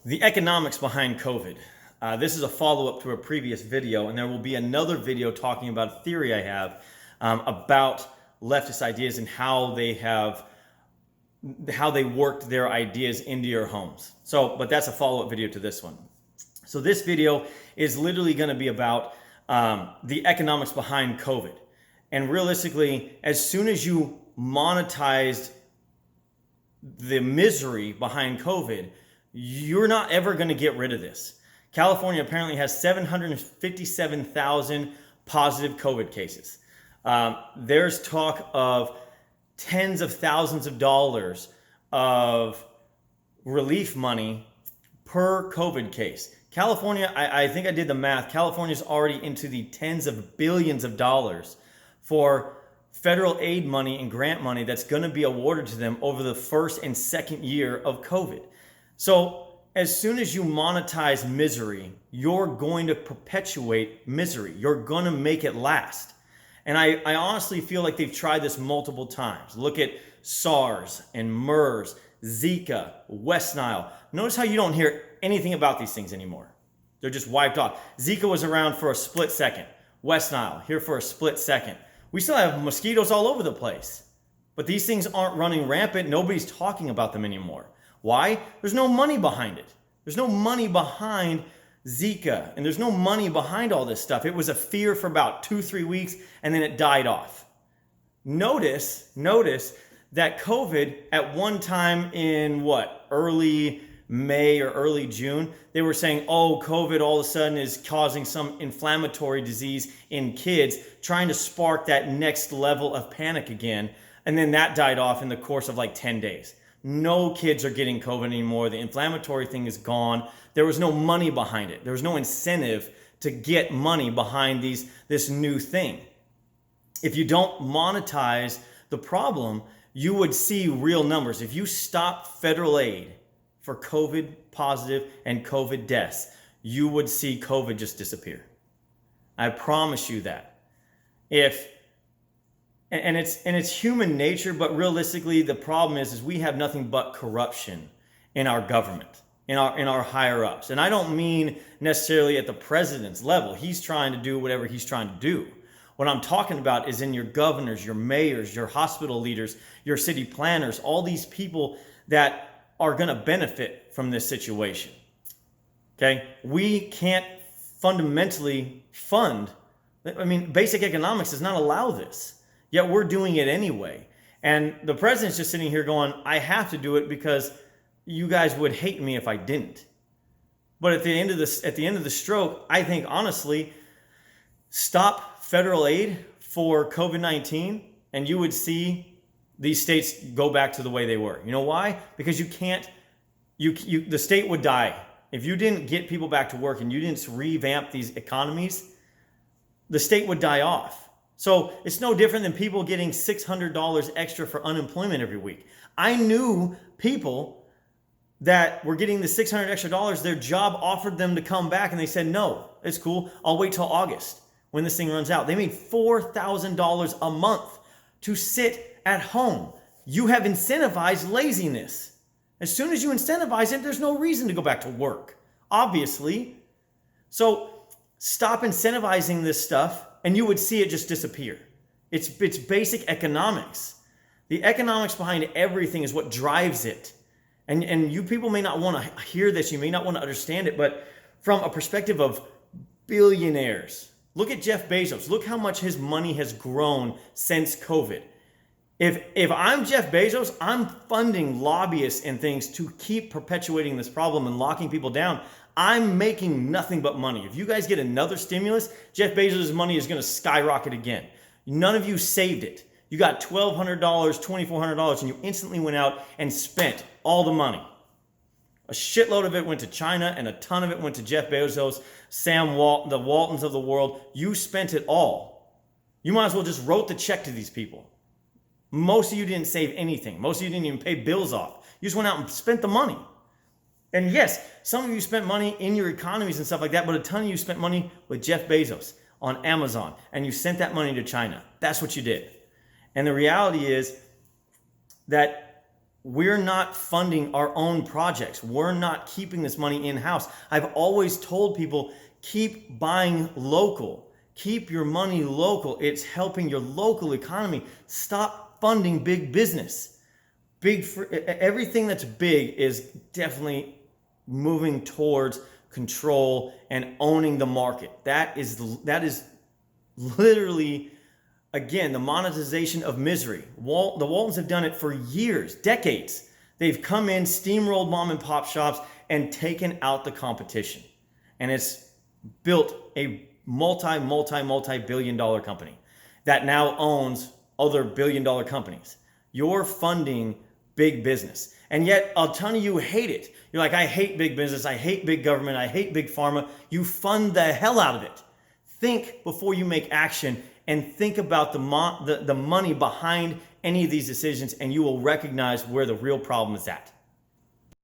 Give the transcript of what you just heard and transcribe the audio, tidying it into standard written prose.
The economics behind COVID. This is a follow-up to a previous video, and there will be another video talking about a theory I have about leftist ideas and how they worked their ideas into your homes. But that's a follow-up video to this one. So this video is literally going to be about the economics behind COVID. And realistically, as soon as you monetized the misery behind COVID, you're not ever going to get rid of this. California apparently has 757,000 positive COVID cases. There's talk of tens of thousands of dollars of relief money per COVID case. California, I think I did the math, California's already into the tens of billions of dollars for federal aid money and grant money that's going to be awarded to them over the first and second year of COVID. So as soon as you monetize misery, you're going to perpetuate misery. You're going to make it last. And I honestly feel like they've tried this multiple times. Look at SARS and MERS, Zika, West Nile. Notice how you don't hear anything about these things anymore. They're just wiped off. Zika was around for a split second. West Nile, here for a split second. We still have mosquitoes all over the place. But these things aren't running rampant. Nobody's talking about them anymore. Why? There's no money behind it. There's no money behind Zika, and there's no money behind all this stuff. It was a fear for about 2-3 weeks, and then it died off. Notice that COVID at one time in early May or early June, they were saying, oh, COVID all of a sudden is causing some inflammatory disease in kids, trying to spark that next level of panic again. And then that died off in the course of like 10 days. No kids are getting COVID anymore. The inflammatory thing is gone. There was no money behind it. There was no incentive to get money behind this new thing. If you don't monetize the problem, you would see real numbers. If you stop federal aid for COVID positive and COVID deaths, you would see COVID just disappear. I promise you that. And it's human nature, but realistically, the problem is we have nothing but corruption in our government, in our higher ups. And I don't mean necessarily at the president's level. He's trying to do whatever he's trying to do. What I'm talking about is in your governors, your mayors, your hospital leaders, your city planners, all these people that are going to benefit from this situation. Okay? We can't fundamentally fund. Basic economics does not allow this. Yet we're doing it anyway. And the president's just sitting here going, I have to do it because you guys would hate me if I didn't. But at the end of the stroke, I think honestly, stop federal aid for COVID-19 and you would see these states go back to the way they were. You know why? Because the state would die. If you didn't get people back to work and you didn't revamp these economies, the state would die off. So it's no different than people getting $600 extra for unemployment every week. I knew people that were getting the $600 extra dollars, their job offered them to come back and they said, no, it's cool. I'll wait till August when this thing runs out. They made $4,000 a month to sit at home. You have incentivized laziness. As soon as you incentivize it, there's no reason to go back to work, obviously. So stop incentivizing this stuff and you would see it just disappear. It's basic economics. The economics behind everything is what drives it. And you people may not want to hear this, you may not want to understand it, but from a perspective of billionaires, look at Jeff Bezos. Look how much his money has grown since COVID. If I'm Jeff Bezos, I'm funding lobbyists and things to keep perpetuating this problem and locking people down. I'm making nothing but money. If you guys get another stimulus, Jeff Bezos' money is going to skyrocket again. None of you saved it. You got $1,200, $2,400, and you instantly went out and spent all the money. A shitload of it went to China, and a ton of it went to Jeff Bezos, Sam Walton, the Waltons of the world. You spent it all. You might as well just wrote the check to these people. Most of you didn't save anything. Most of you didn't even pay bills off. You just went out and spent the money. And yes, some of you spent money in your economies and stuff like that, but a ton of you spent money with Jeff Bezos on Amazon, and you sent that money to China. That's what you did. And the reality is that we're not funding our own projects. We're not keeping this money in-house. I've always told people, keep buying local. Keep your money local. It's helping your local economy. Stop funding big business. Everything that's big is definitely moving towards control and owning the market. That is literally, again, the monetization of misery. The Waltons have done it for years, decades. They've come in, steamrolled mom and pop shops, and taken out the competition. And it's built a multi-billion dollar company that now owns other billion-dollar companies. You're funding big business. And yet a ton of you hate it. You're like, I hate big business. I hate big government. I hate big pharma. You fund the hell out of it. Think before you make action, and think about the money behind any of these decisions, and you will recognize where the real problem is at.